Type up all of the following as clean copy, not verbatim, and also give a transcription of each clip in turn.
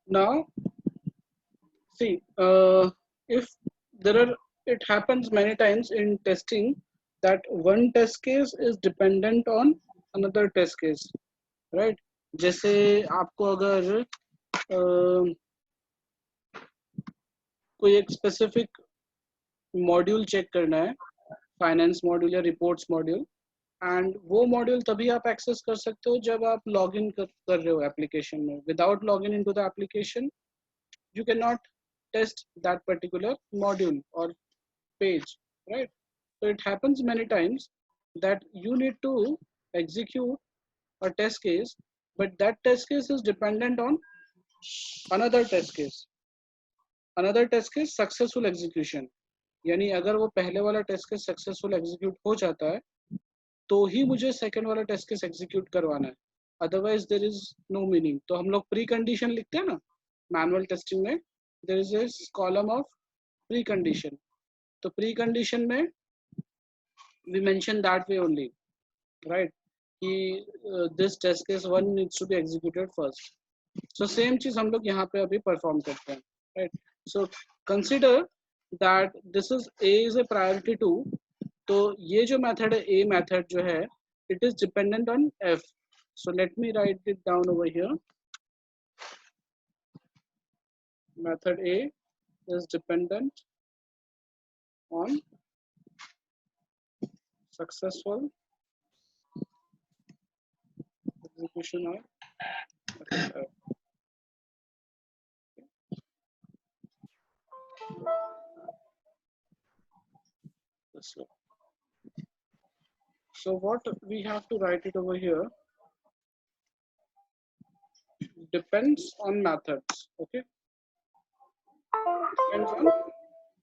Now, see, if there are, it happens many times in testing that one test case is dependent on another test case, right? जैसे आपको अगर कोई एक specific module check करना है, finance module या reports module, and वो module तभी आप एक्सेस कर सकते हो जब आप लॉग इन कर रहे हो एप्लीकेशन में. Without log in into the application you cannot test that particular module or page, right? So it happens many times that you need to execute a test case, but that test case is dependent on another test case successful execution. यानी अगर वो पहले वाला test case successful execute हो जाता है तो ही मुझे सेकंड वाला टेस्ट केस एग्जीक्यूट करवाना है, otherwise there is no meaning. तो हम लोग प्री कंडीशन लिखते हैं ना मैनुअल टेस्टिंग में, there is this column of precondition. तो प्री कंडीशन में we mention that way only, right, कि this test case 1 needs to be executed first. So same चीज हम लोग यहाँ पे अभी परफॉर्म करते हैं, right. So consider that this is a is a priority 2. तो ये जो मेथड है ए मेथड जो है it is dependent on F. So let me right it down over here. Method A is dependent on successful execution of method F. This way. So what we have to write it over here, depends on methods. Okay, depends on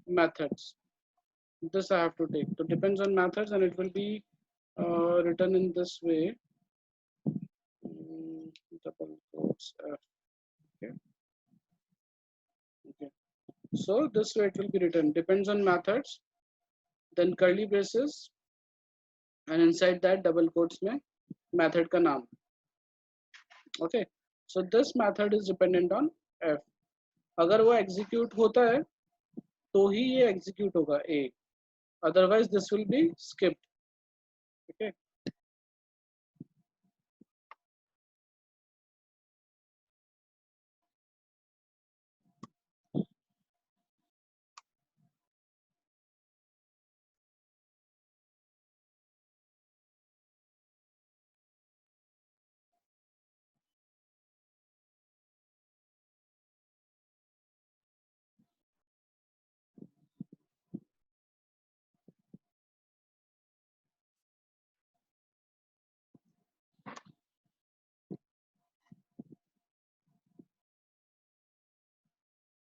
methods. This I have to take. So depends on methods, and it will be written in this way. Double quotes F. Okay. Okay. So this way it will be written. Depends on methods. Then curly braces, and inside that double quotes में method का नाम. Okay. So this method is dependent on F. अगर वो execute होता है तो ही ये execute होगा A. Otherwise this will be skipped. Okay.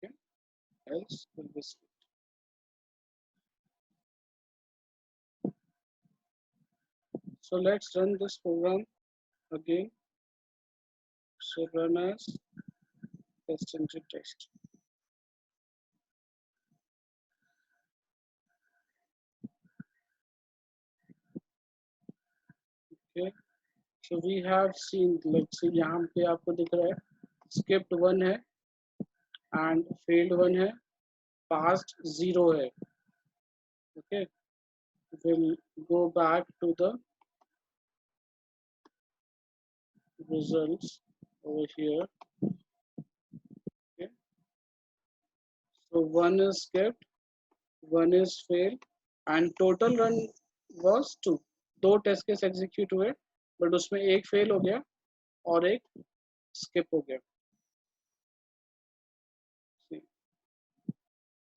Okay. Else will be skipped. So let's run this program again. So run as test engine test. Okay. So we have seen, let's see, यहाँ पे आपको दिख रहा है skipped 1 है and failed 1 है, passed 0 है. Okay. We'll go back to the results over here. Okay. So 1 is skipped, 1 is failed, and total run was 2. 2 test case execute हुए, बट उसमें एक फेल हो गया और एक स्किप हो गया.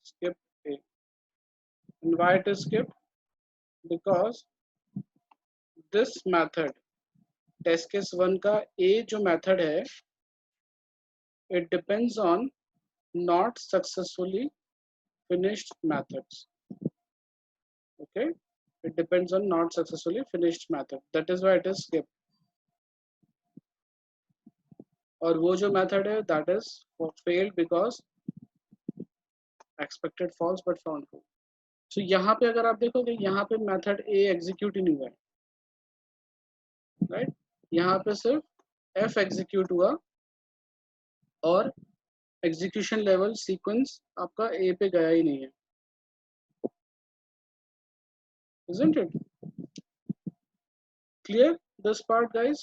Skip A. And why it is skipped? Because this method, test case 1 का A जो method है, it depends on not successfully finished methods. Okay, it depends on not successfully finished method. That is why it is skipped. और वो जो method है that is failed because expected false but found true. So यहाँ पे अगर आप देखोगे यहाँ पे method A execute ही नहीं हुआ है, right? यहाँ पे सिर्फ F execute हुआ और एग्जीक्यूशन लेवल सीक्वेंस आपका ए पे गया ही नहीं है, isn't it? Clear this part, guys?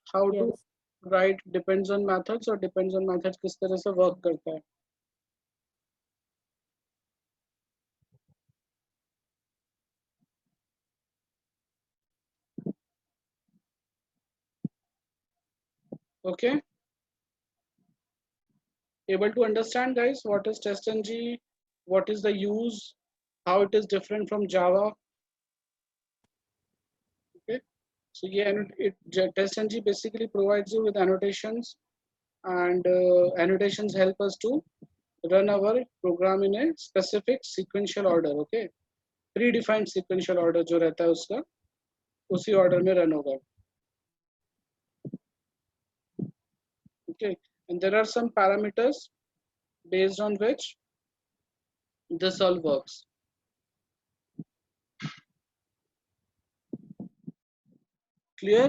How to Yes. write depends on methods और depends on methods किस तरह से work करता है. Okay, able to understand, guys, what is TestNG, what is the use, how it is different from Java. Okay, so yeah, TestNG basically provides you with annotations, and annotations help us to run our program in a specific sequential order. Okay, predefined sequential order जो रहता है उसका उसी order में run होगा. Okay, and there are some parameters based on which this all works. Clear?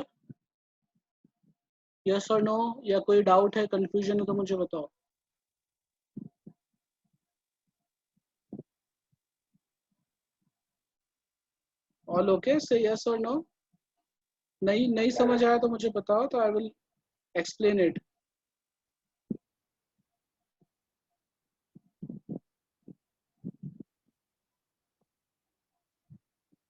Yes or no? या कोई doubt है, confusion है तो मुझे बताओ. All okay? Say yes or no. नहीं समझ आया तो मुझे बताओ तो I will explain it.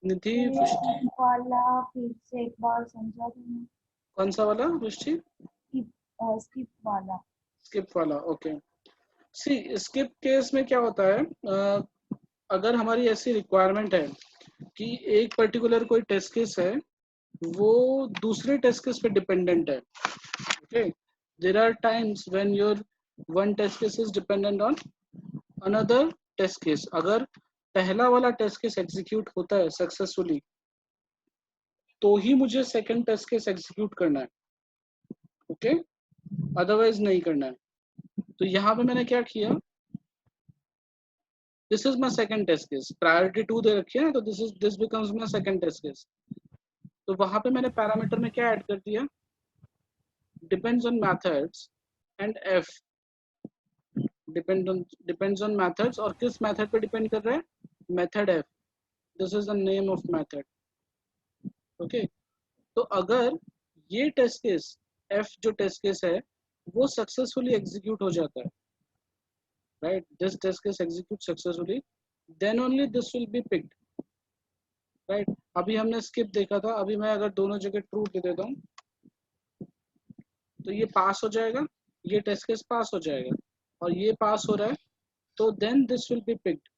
Nidhi, skip वाला फिर से एक बार समझा देना. कौन सा वाला वृष्टि? skip वाला. स्किप वाला. ओके. सी स्किप केस में क्या होता है, अगर हमारी ऐसी रिक्वायरमेंट है कि एक पर्टिकुलर कोई टेस्ट केस है वो दूसरे टेस्ट केस पे डिपेंडेंट है. Okay, there are times when your one test case is dependent on another test case. अगर पहला वाला टेस्ट केस एग्जीक्यूट होता है सक्सेसफुली तो ही मुझे सेकंड टेस्ट केस एग्जीक्यूट करना है. ओके, अदरवाइज नहीं करना है. तो यहाँ पे मैंने क्या किया, this is my second test case, priority 2 दे रखी है ना, तो this becomes my second test case. तो वहां पे मैंने पैरामीटर में क्या ऐड कर दिया, depends on methods and F. Depends on methods, और किस मेथड पे डिपेंड कर रहा है, method F. This is the name of method. Okay, तो अगर ये टेस्ट केस एफ जो टेस्ट केस है वो सक्सेसफुली एग्जीक्यूट हो जाता है, right, this test case execute successfully, then only this will be picked. Right, अभी हमने स्किप देखा था, अभी मैं अगर दोनों जगह ट्रू दे देता हूँ तो ये पास हो जाएगा, ये टेस्ट केस पास हो जाएगा, और ये पास हो रहा है, तो then this will be picked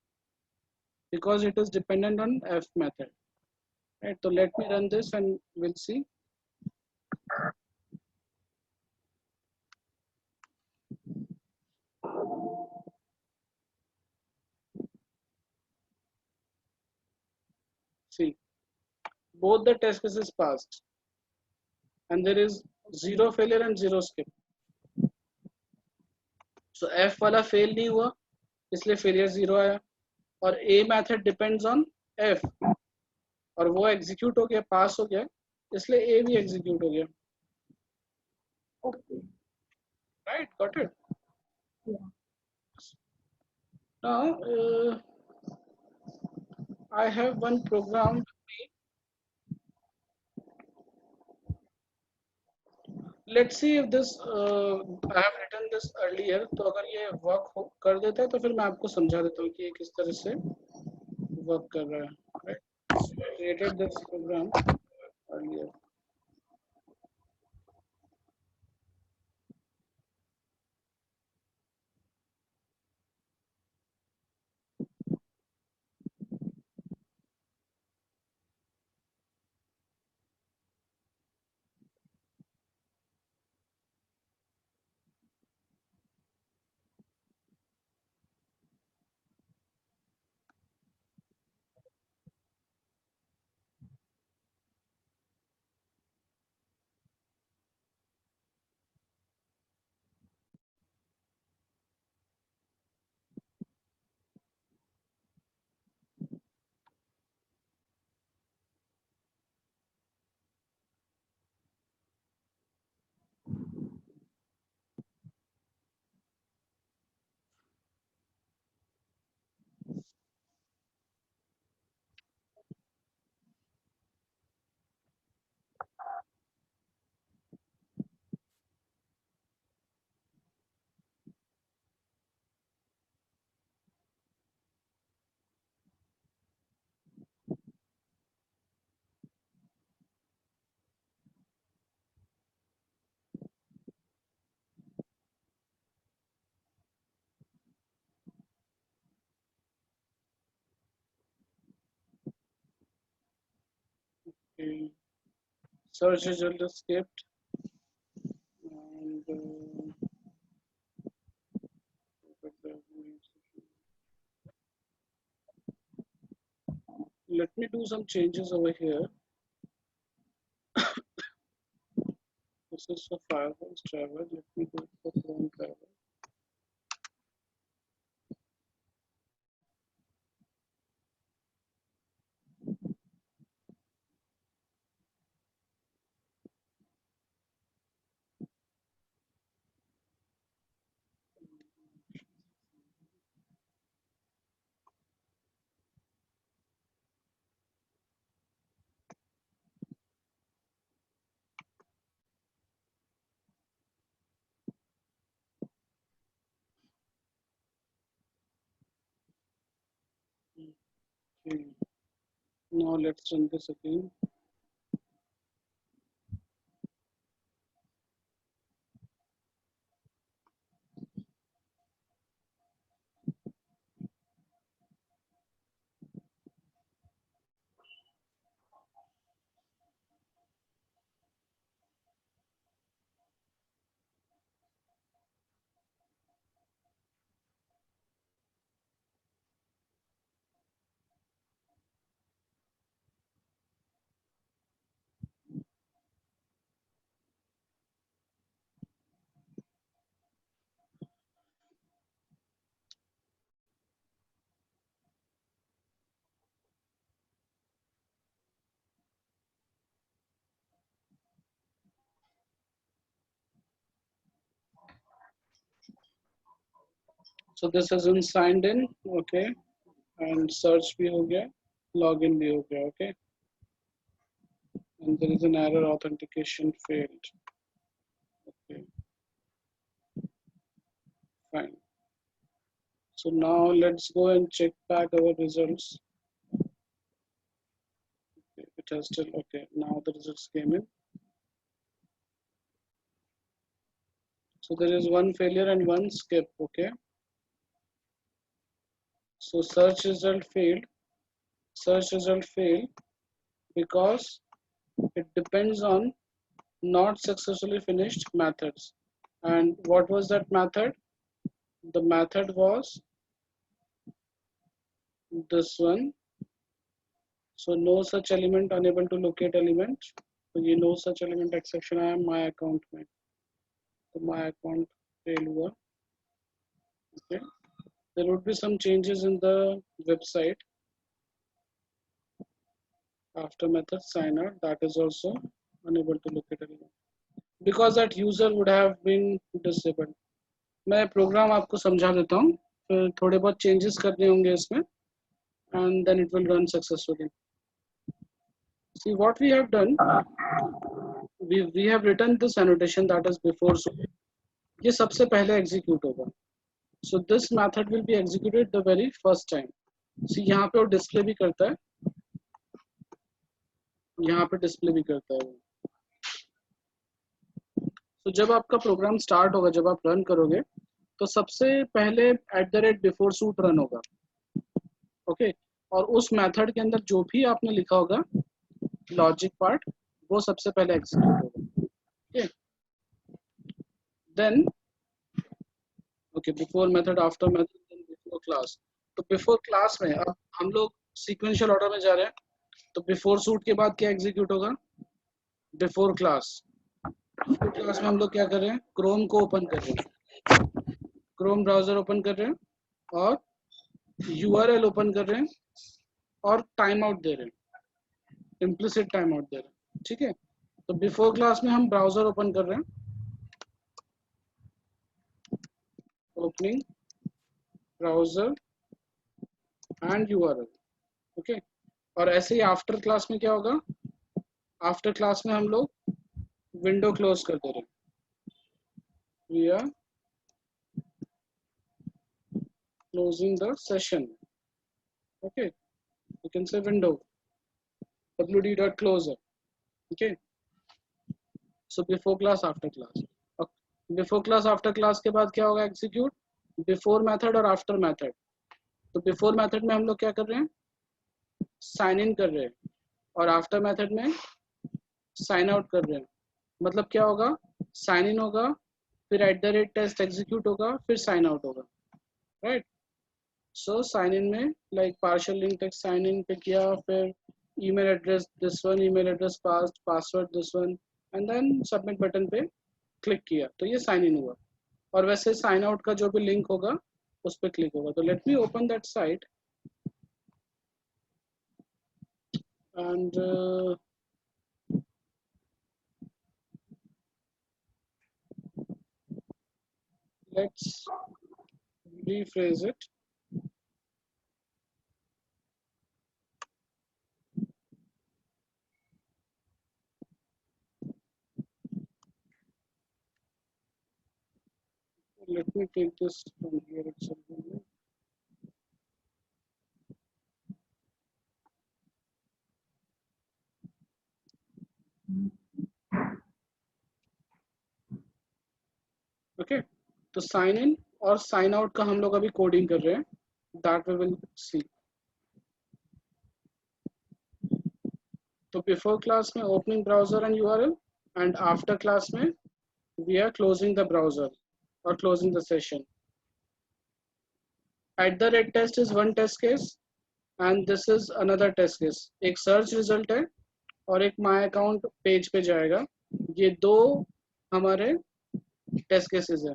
because it is dependent on F method. Right, तो let me run this and will see. See, both the test cases passed and there is zero failure and zero skip. So F वाला fail नहीं हुआ इसलिए failure zero आया, और A method depends on F और वो execute हो गया, पास हो गया, इसलिए A भी एग्जीक्यूट हो गया. Okay. Right, got it. Yeah. Now I have one program. Let's see if this I have written this earlier. तो अगर ये वर्क कर देता है तो फिर मैं आपको समझा देता हूँ कि ये किस तरह से वर्क कर रहा है. Right? Created this program earlier. Okay. Search result is skipped. And let me do some changes over here. This is for Firefox driver. Let me go for Chrome driver. Okay. Now let's run this again. So this isn't signed in, okay, and search भी हो गया, login भी हो गया, okay, and there is an error, authentication failed. Okay, fine. So now let's go and check back our results. Okay, it has still, okay, now the results came in. So there is one failure and one skip, okay. So search result failed. Search result failed because it depends on not successfully finished methods. And what was that method? The method was this one. So no such element, unable to locate element. So ये no such element exception आया my account में. तो my account fail हुआ. Okay. There would be some changes in the website after method signer, that is also unable to locate element because that user would have been disabled. मैं programme आपको समझा देता हूँ, फिर थोड़े बहुत चेंजेस करने होंगे इसमें, and then it will run successfully. See what we have done, we have written this annotation that is before soup. ये सबसे पहले execute होगा. So this method will be executed the very first time. See यहाँ पे वो display भी करता है, यहाँ पे display भी करता है वो. तो जब आपका प्रोग्राम स्टार्ट होगा, जब आप रन करोगे तो सबसे पहले @beforehSoup रन होगा, ओके, और उस मेथड के अंदर जो भी आपने लिखा होगा लॉजिक पार्ट वो सबसे पहले एग्जीक्यूट होगा, okay. Then okay, before method, after method, then before class. तो बिफोर क्लास में अब हम लोग सीक्वेंशियल ऑर्डर में जा रहे हैं. तो बिफोर सूट के बाद क्या एग्जीक्यूट होगा? Before class. बिफोर क्लास में हम लोग क्या कर रहे हैं? क्रोम को ओपन कर रहे हैं, क्रोम ब्राउजर ओपन कर रहे हैं और URL ओपन कर रहे हैं और टाइम आउट दे रहे हैं, इम्प्लिसिट टाइम आउट दे रहे हैं, ठीक है. तो बिफोर क्लास में हम ब्राउजर ओपन कर रहे हैं, opening browser and URL, okay. और ऐसे ही आफ्टर क्लास में क्या होगा? आफ्टर क्लास में हम लोग विंडो क्लोज कर दे रहे हैं, we are closing the session, okay. You can say window wd.closer, okay. So before class, after class. Before class after class के बाद क्या होगा? एग्जीक्यूट बिफोर मेथड और आफ्टर मेथड. तो बिफोर मेथड में हम लोग क्या कर रहे हैं? साइन इन कर रहे हैं, और आफ्टर मेथड में साइन आउट कर रहे हैं, मतलब क्या होगा, साइन इन होगा, फिर @test एग्जीक्यूट होगा, फिर साइन आउट होगा, राइट। सो साइन इन में like partial link text sign in पे किया, फिर email address this one, email address passed, password this one, and then submit button पे क्लिक किया, तो ये साइन इन हुआ। और वैसे साइन आउट का जो भी लिंक होगा उस पर क्लिक होगा। तो let me open that site and let's rephrase it. Let me take this from here itself. Okay, तो साइन इन और साइन आउट का हम लोग अभी कोडिंग कर रहे हैं, दैट वी विल सी। तो बिफोर क्लास में opening browser and URL, and after class में we are closing the browser और closing the session. @test is one test case and this is another test case। एक search result है और एक my account page पे जाएगा, ये दो हमारे टेस्ट केसेस है,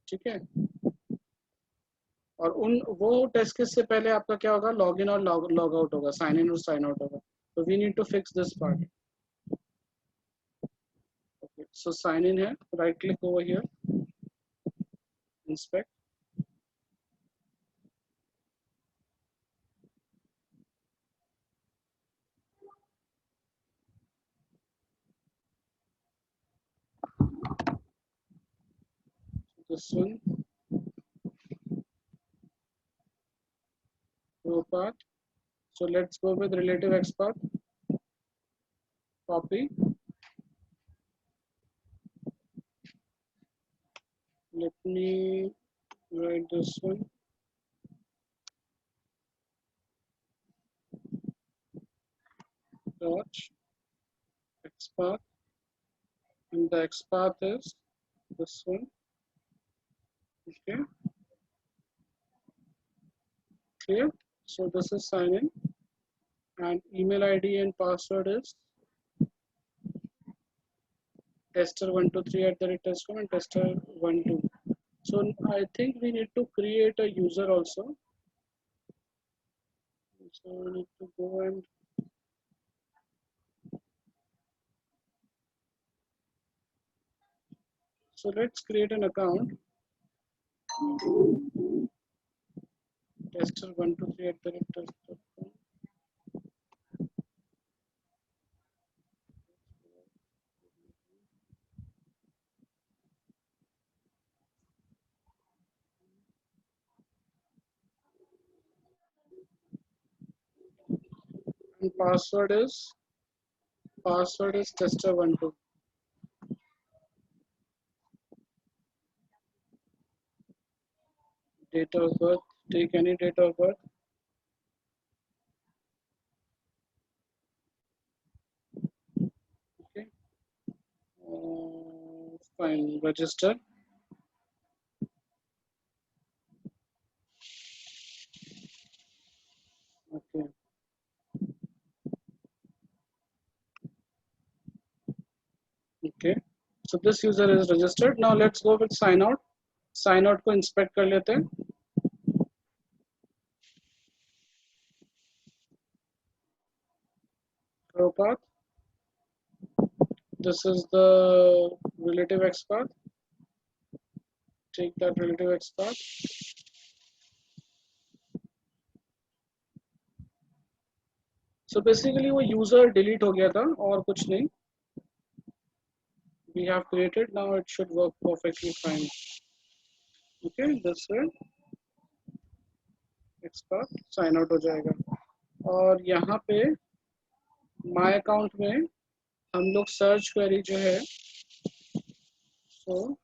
ठीक है। और उन वो टेस्ट केस से पहले आपका क्या होगा, लॉग इन और लॉग आउट होगा, साइन इन और साइन आउट होगा। तो we need to fix this part. Okay, so sign in है, right click over here, inspect, this one, row path. So let's go with relative XPath, copy, let me write this one, dot XPath, and the XPath is this one, okay, clear. So this is sign in, and email ID and password is tester123@test.com and tester12. So I think we need to create a user also. So we need to go and so let's create an account, tester123@test.com. And password is tester12. Date of birth, take any date of birth. Okay, fine, register. Okay, okay, so this user is registered. Now let's go with sign out. Sign out को inspect कर लेते हैं। Row path, this is the relative XPath, take that relative XPath, so basically वो user delete हो गया था और कुछ नहीं, we have created, now it should work perfectly fine। Okay, this way XPath sign out हो जाएगा। और यहाँ पे my account में हम लोग सर्च क्वेरी जो है, so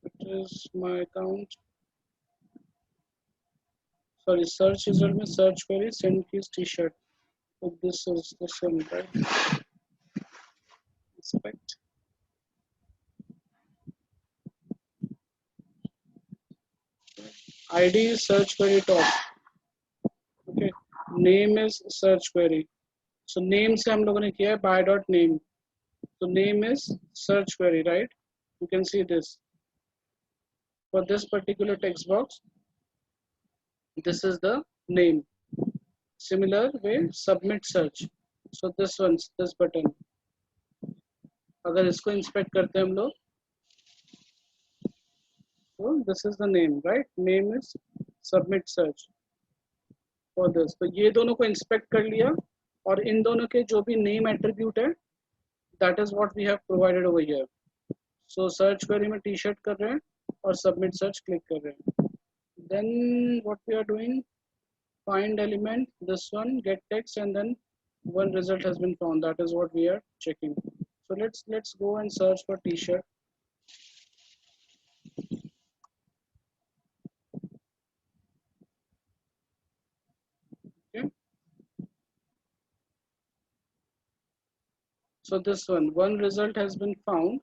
it is my account sorry, search result में search query send his t-shirt. So this is the same, right? Inspect. ID is search query top. Okay. Name is search query. So name से हम लोगों ने किया है by dot name. So name is search query, right? You can see this. For this particular text box, this is the name. Similar way, submit search. So this one's this button. अगर इसको inspect करते हैं हम लोग, so this is the name, right? Name is submit search for this. तो ये दोनों को inspect कर लिया और इन दोनों के जो भी name attribute है, that is what we have provided over here. So search query में t-shirt कर रहे हैं और submit search click कर रहे हैं. Then what we are doing, find element, this one, get text, and then one result has been found. That is what we are checking. So let's go and search for t-shirt. Okay. So this one result has been found.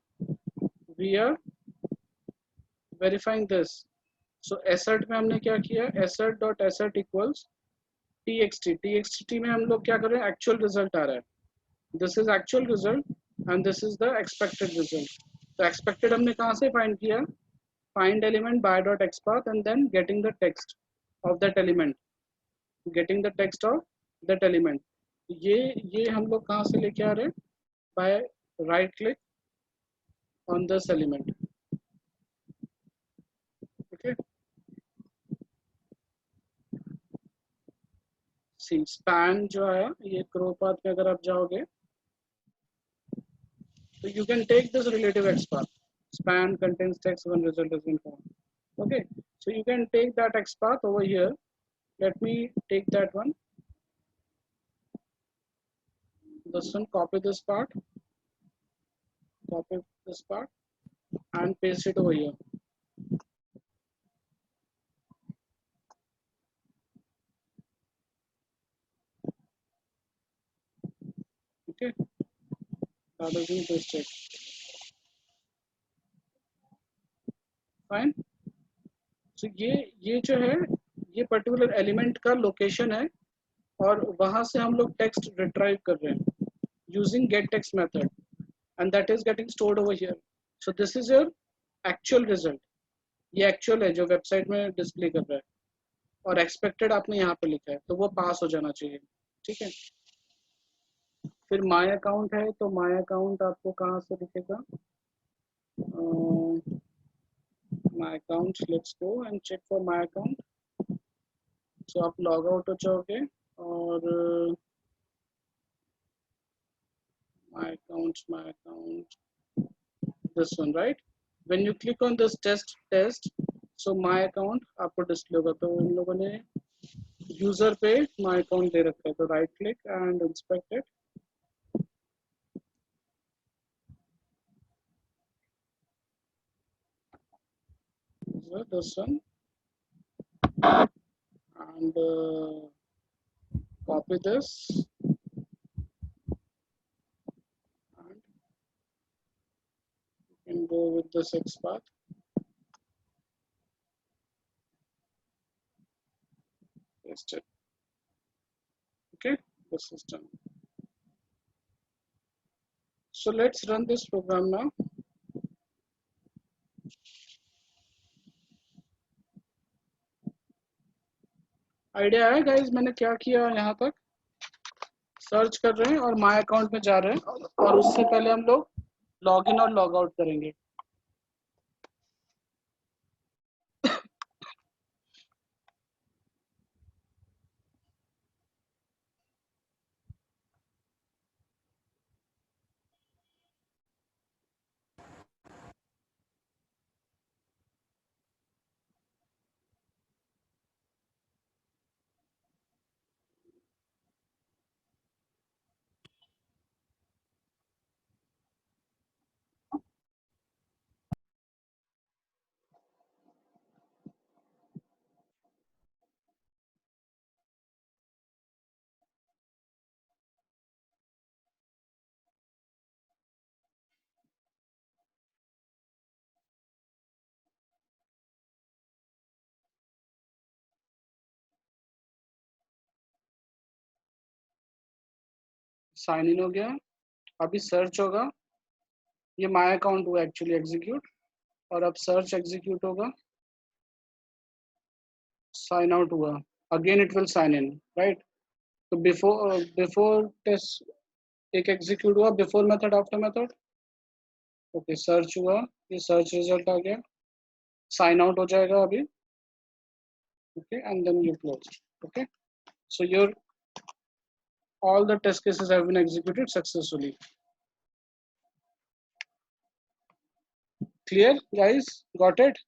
We are verifying this. So assert में हमने क्या किया? Assert dot assert equals txt. txt में हम लोग क्या कर रहे हैं? Actual result आ रहा है. This is actual result and this is the expected result. So expected हमने कहाँ से find किया? Find element by dot xpath and then getting the text of that element. Getting the text of that element. ये हम लोग कहाँ से लेके आ रहे हैं? By right click on this element. Okay. See, span जो आया ये क्रॉप पाथ में अगर आप जाओगे तो you can take this relative XPath. Span contains text, one result has been found. Okay, so you can take that XPath over here. Let me take that one. This one, copy this part, and paste it over here. Okay, that has been pasted. Fine. So ये जो है ये particular element का location है और वहां से हम लोग text retrieve कर रहे हैं using getText method and that is getting stored over here. So this is your actual result. ये actual है जो website में display कर रहा है और expected आपने यहाँ पे लिखा है तो वो पास हो जाना चाहिए. ठीक है. फिर my account है तो my account आपको कहाँ से दिखेगा? My account, let's go and check for my account. So आप log out हो जाओगे और my account, this one, right? When you click on this test, so my account आपको display होगा. तो इन लोगों ने user पे my account दे रखा है तो right click and inspect it. So this one and copy this and you can go with this XPath. Paste it. Okay, this is done. So let's run this program now. Idea है guys मैंने क्या किया यहाँ तक? Search कर रहे हैं और माय अकाउंट में जा रहे हैं और उससे पहले हम लोग लॉगिन और लॉग आउट करेंगे. साइन इन हो गया, अभी सर्च होगा, ये माय अकाउंट हुआ एक्चुअली एग्जीक्यूट, और अब सर्च एग्जीक्यूट होगा, साइन आउट हुआ, again it will sign in, right. तो बिफोर टेस्ट एक एग्जीक्यूट हुआ, before method after method, okay search हुआ, ये सर्च रिजल्ट आ गया, साइन आउट हो जाएगा अभी, okay and then you close, okay. So your all the test cases have been executed successfully. Clear, guys? Got it?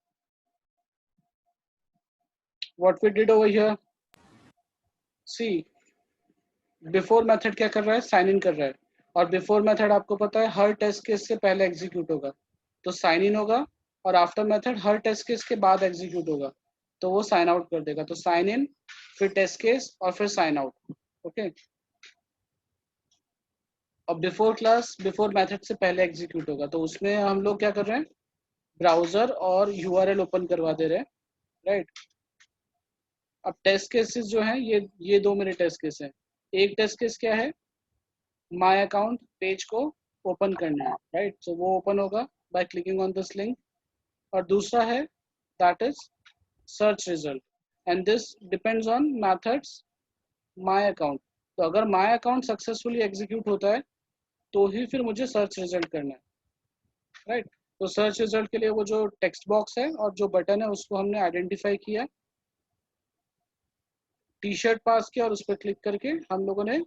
What we did over here? See, before method क्या कर रहा है? Sign in कर रहा है, और before method आपको पता है हर test case से पहले execute होगा, तो sign in होगा, और after method हर test case के बाद execute होगा, तो वो sign out कर देगा, तो sign in, फिर test case और फिर sign out, okay? और बिफोर क्लास बिफोर मेथड से पहले एग्जीक्यूट होगा, तो उसमें हम लोग क्या कर रहे हैं, ब्राउजर और यूआरएल ओपन करवा दे रहे हैं, राइट। अब टेस्ट केसेस जो हैं, ये दो मेरे टेस्ट केस हैं। एक टेस्ट केस क्या है, माय अकाउंट पेज को ओपन करना है, राइट, सो वो ओपन होगा by clicking on this link, और दूसरा है that is search result, and this depends on methods my account. तो अगर माय अकाउंट सक्सेसफुली एग्जीक्यूट होता है तो ही फिर मुझे सर्च रिजल्ट करना है, राइट। तो सर्च रिजल्ट के लिए वो जो टेक्स्ट बॉक्स है और जो बटन है उसको हमने आइडेंटिफाई किया, टी शर्ट पास किया, और उस पर क्लिक करके हम लोगों ने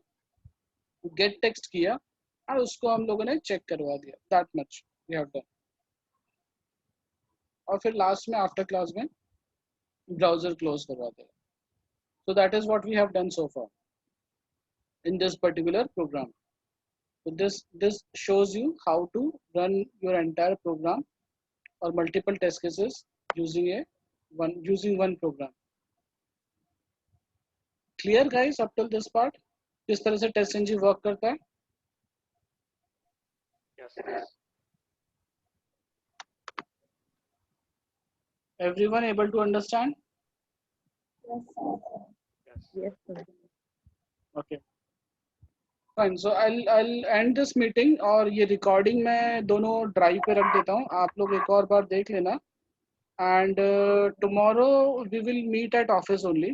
गेट टेक्स्ट किया, और उसको हम लोगों ने चेक करवा दिया, that much we have done. और फिर लास्ट में आफ्टर क्लास में ब्राउजर क्लोज करवा दिया। So that is what we have done so far in this particular program. So this shows you how to run your entire program or multiple test cases using one program. Clear guys up till this part? किस तरह से TestNG work करता है? Yes. Everyone able to understand? Yes, sir. Yes. Yes, sir. Okay. Fine. So I'll end this meeting, और ये recording मैं दोनों drive पे रख देता हूँ, आप लोग एक और बार देख लेना, and tomorrow we will meet at office only.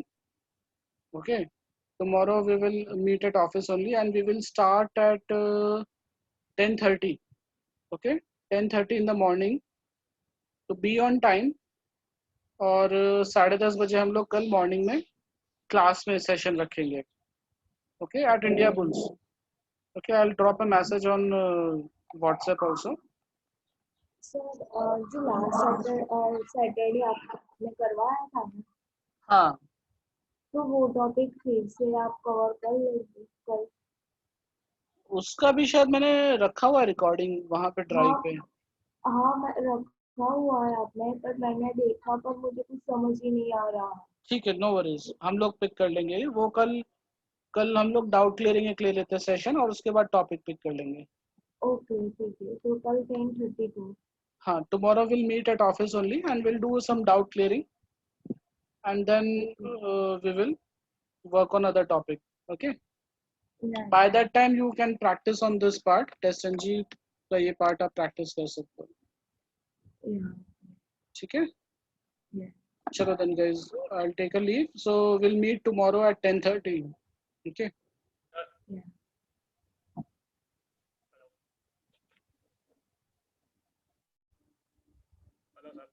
Okay. Tomorrow we will meet at office only, and we will start at 10:30. Okay, 10:30 in the morning. तो be on time, और 10:30 बजे हम लोग कल मॉर्निंग में क्लास में सेशन रखेंगे, okay, at India Bulls. Okay, I will drop a message on WhatsApp also. Sir जो लास्ट सैटरडे आपने करवाया था ना, हाँ, तो वो टॉपिक फिर से आप कवर कर लेंगे कल? उसका भी शायद मैंने रखा हुआ रिकॉर्डिंग वहाँ पे ड्राइव पे। हाँ मैं रखा हुआ है आपने, पर मैंने देखा, पर मुझे कुछ समझ ही नहीं आ रहा। ठीक है, नो वरीज, हम लोग पिक कर लेंगे वो कल हम लोग डाउट क्लियरिंग एक ले लेते हैं सेशन, और उसके बाद टॉपिक पिक कर लेंगे। ओके ठीक है, तो कल 10:30 को। हाँ, tomorrow will meet at office only and will do some doubt clearing, and then we will work on other topic, okay. By that time you can practice on this part, test ng का ये part आप practice कर सकते हो, ठीक है। चलो then guys, I'll take a leave, so we'll meet tomorrow at 10:30, okay. Hello, sir.